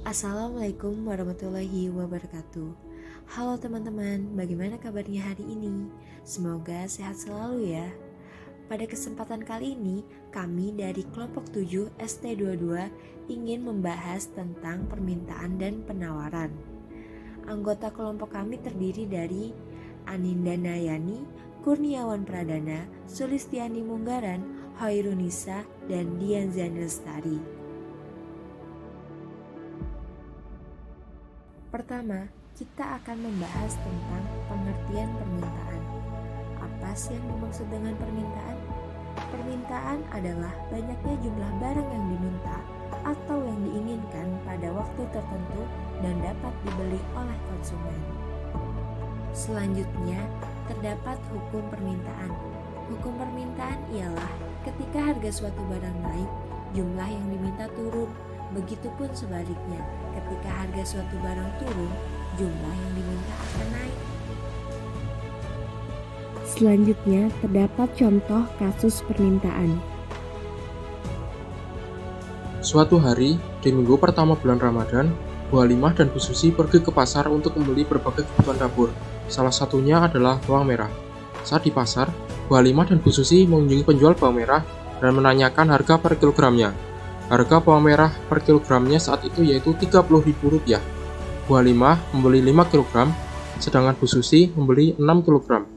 Assalamualaikum warahmatullahi wabarakatuh. Halo teman-teman, bagaimana kabarnya hari ini? Semoga sehat selalu ya. Pada kesempatan kali ini, kami dari kelompok 7 ST22 ingin membahas tentang permintaan dan penawaran. Anggota kelompok kami terdiri dari Aninda Nayani, Kurniawan Pradana, Sulistiani Munggaran, Hoirunisa, dan Dian Lestari. Pertama, kita akan membahas tentang pengertian permintaan. Apa sih yang dimaksud dengan permintaan? Permintaan adalah banyaknya jumlah barang yang diminta atau yang diinginkan pada waktu tertentu dan dapat dibeli oleh konsumen. Selanjutnya, terdapat hukum permintaan. Hukum permintaan ialah ketika harga suatu barang naik, jumlah yang diminta turun. Begitupun sebaliknya, ketika harga suatu barang turun, jumlah yang diminta akan naik. Selanjutnya, terdapat contoh kasus permintaan. Suatu hari, di minggu pertama bulan Ramadan, Bu Halimah dan Bu Susi pergi ke pasar untuk membeli berbagai kebutuhan dapur. Salah satunya adalah bawang merah. Saat di pasar, Bu Halimah dan Bu Susi mengunjungi penjual bawang merah dan menanyakan harga per kilogramnya. Harga bawang merah per kilogramnya saat itu yaitu Rp30.000. Bu Halimah membeli 5 kg, sedangkan Bu Susi membeli 6 kg.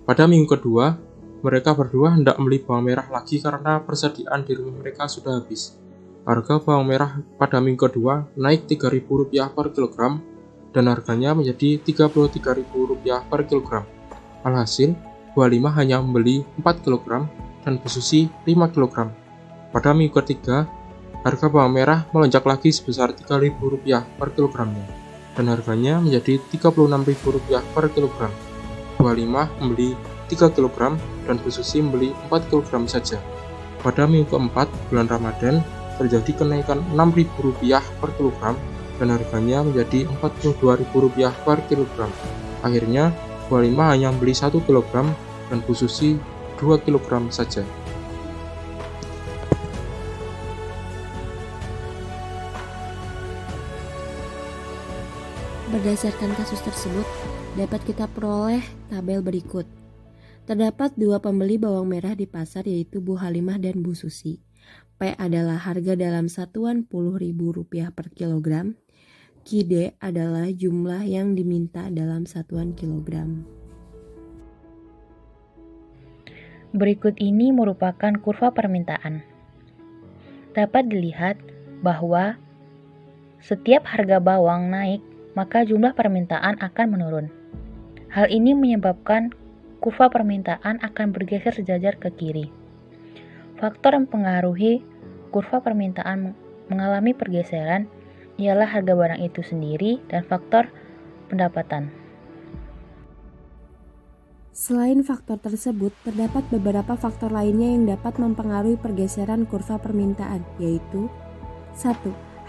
Pada minggu kedua, mereka berdua hendak membeli bawang merah lagi karena persediaan di rumah mereka sudah habis. Harga bawang merah pada minggu kedua naik Rp3.000 per kilogram dan harganya menjadi Rp33.000 per kilogram. Alhasil, Bu Halimah hanya membeli 4 kg dan Bu Susi 5 kg. Pada minggu ketiga, harga bawang merah melonjak lagi sebesar Rp3.000 per kilogramnya dan harganya menjadi Rp36.000 per kilogram. Bu Halimah membeli 3 kg dan Bu Susi membeli 4 kg saja. Pada minggu keempat bulan Ramadan terjadi kenaikan Rp6.000 per kilogram dan harganya menjadi Rp42.000 per kilogram. Akhirnya Bu Halimah hanya membeli 1 kg dan Bu Susi 2 kg saja. Berdasarkan kasus tersebut, dapat kita peroleh tabel berikut. Terdapat dua pembeli bawang merah di pasar yaitu Bu Halimah dan Bu Susi. P adalah harga dalam satuan Rp10.000 per kilogram. QD adalah jumlah yang diminta dalam satuan kilogram. Berikut ini merupakan kurva permintaan. Dapat dilihat bahwa setiap harga bawang naik, maka jumlah permintaan akan menurun. Hal ini menyebabkan kurva permintaan akan bergeser sejajar ke kiri. Faktor yang mempengaruhi kurva permintaan mengalami pergeseran ialah harga barang itu sendiri dan faktor pendapatan. Selain faktor tersebut, terdapat beberapa faktor lainnya yang dapat mempengaruhi pergeseran kurva permintaan, yaitu 1.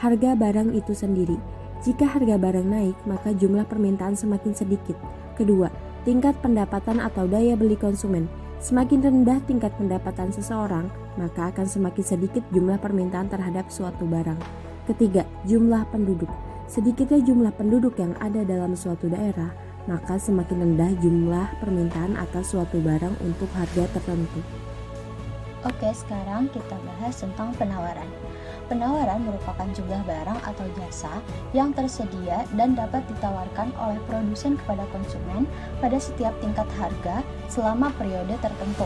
Harga barang itu sendiri. Jika harga barang naik, maka jumlah permintaan semakin sedikit. Kedua, tingkat pendapatan atau daya beli konsumen. Semakin rendah tingkat pendapatan seseorang, maka akan semakin sedikit jumlah permintaan terhadap suatu barang. Ketiga, jumlah penduduk. Sedikitnya jumlah penduduk yang ada dalam suatu daerah, maka semakin rendah jumlah permintaan atas suatu barang untuk harga tertentu. Oke, sekarang kita bahas tentang penawaran. Penawaran merupakan jumlah barang atau jasa yang tersedia dan dapat ditawarkan oleh produsen kepada konsumen pada setiap tingkat harga selama periode tertentu.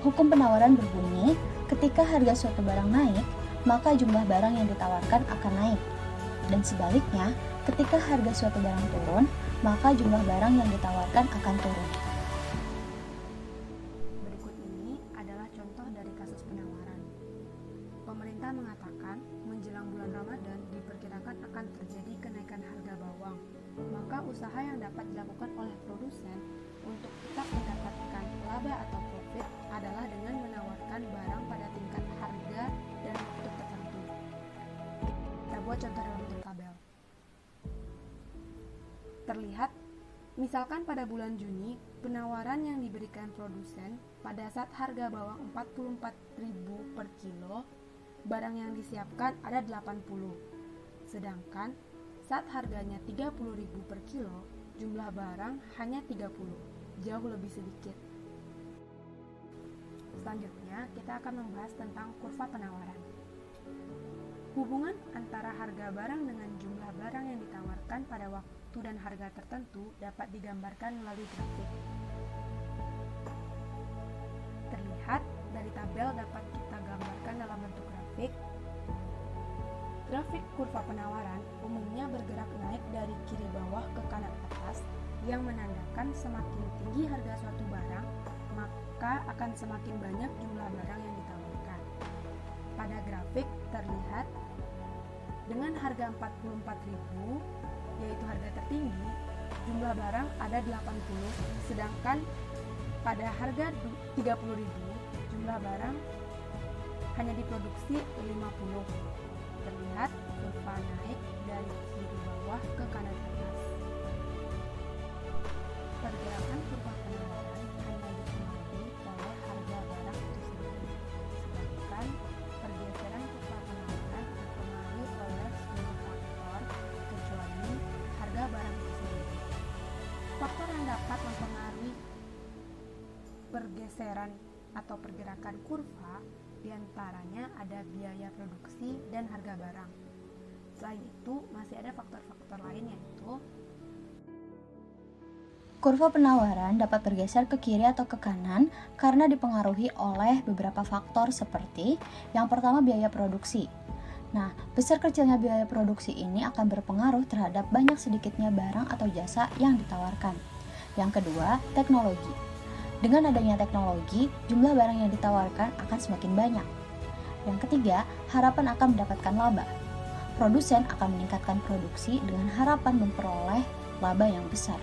Hukum penawaran berbunyi, ketika harga suatu barang naik, maka jumlah barang yang ditawarkan akan naik. Dan sebaliknya, ketika harga suatu barang turun, maka jumlah barang yang ditawarkan akan turun. Berikut ini adalah contoh dari kasus penawaran. Pemerintah mengatakan menjelang bulan Ramadan diperkirakan akan terjadi kenaikan harga bawang. Maka usaha yang dapat dilakukan oleh produsen untuk tetap mendapatkan laba atau profit adalah dengan menawarkan barang pada tingkat harga dan waktu tertentu. Kita buat contoh dalam bentuk tabel. Terlihat, misalkan pada bulan Juni, penawaran yang diberikan produsen pada saat harga bawang Rp44.000 per kilo barang yang disiapkan ada 80. Sedangkan saat harganya 30.000 per kilo, jumlah barang hanya 30, jauh lebih sedikit. Selanjutnya, kita akan membahas tentang kurva penawaran. Hubungan antara harga barang dengan jumlah barang yang ditawarkan pada waktu dan harga tertentu dapat digambarkan melalui grafik. Terlihat dari tabel dapat kita gambarkan dalam bentuk grafik. Grafik kurva penawaran umumnya bergerak naik dari kiri bawah ke kanan atas yang menandakan semakin tinggi harga suatu barang, maka akan semakin banyak jumlah barang yang ditawarkan. Pada grafik terlihat dengan harga 44.000, yaitu harga tertinggi, jumlah barang ada 80, sedangkan pada harga 30.000, jumlah barang hanya diproduksi 50. Terlihat kurva naik dari kiri bawah ke kanan atas. Pergerakan kurva penawaran hanya dipengaruhi oleh harga barang itu sendiri, sedangkan pergeseran kurva penawaran dipengaruhi oleh seluruh faktor kecuali harga barang itu sendiri. Faktor yang dapat mempengaruhi pergeseran atau pergerakan kurva diantaranya ada biaya produksi dan harga barang. Selain itu, masih ada faktor-faktor lain yaitu Kurva penawaran dapat bergeser ke kiri atau ke kanan karena dipengaruhi oleh beberapa faktor seperti yang pertama biaya produksi. Nah, besar kecilnya biaya produksi ini akan berpengaruh terhadap banyak sedikitnya barang atau jasa yang ditawarkan. Yang kedua, teknologi. Dengan adanya teknologi, jumlah barang yang ditawarkan akan semakin banyak. Yang ketiga, harapan akan mendapatkan laba. Produsen akan meningkatkan produksi dengan harapan memperoleh laba yang besar.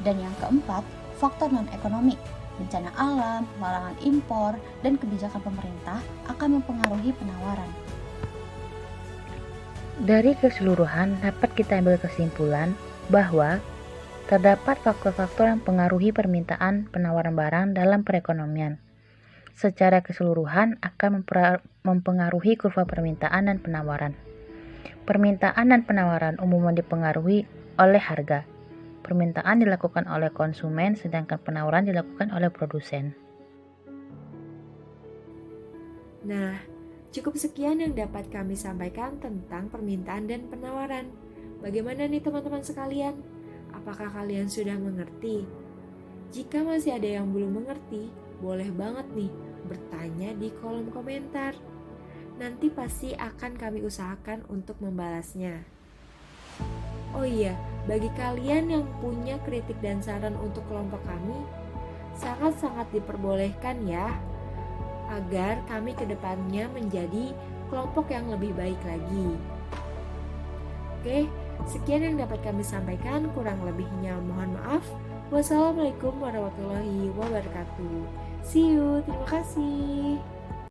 Dan yang keempat, faktor non-ekonomi. Bencana alam, larangan impor, dan kebijakan pemerintah akan mempengaruhi penawaran. Dari keseluruhan dapat kita ambil kesimpulan bahwa terdapat faktor-faktor yang mempengaruhi permintaan penawaran barang dalam perekonomian. Secara keseluruhan akan mempengaruhi kurva permintaan dan penawaran. Permintaan dan penawaran umumnya dipengaruhi oleh harga. Permintaan dilakukan oleh konsumen sedangkan penawaran dilakukan oleh produsen. Nah, cukup sekian yang dapat kami sampaikan tentang permintaan dan penawaran. Bagaimana nih teman-teman sekalian? Apakah kalian sudah mengerti? Jika masih ada yang belum mengerti, boleh banget nih bertanya di kolom komentar. Nanti pasti akan kami usahakan untuk membalasnya. Oh iya, bagi kalian yang punya kritik dan saran untuk kelompok kami, sangat-sangat diperbolehkan ya, agar kami kedepannya menjadi kelompok yang lebih baik lagi. Oke, sekian yang dapat kami sampaikan, kurang lebihnya mohon maaf. Wassalamualaikum warahmatullahi wabarakatuh. See you, terima kasih.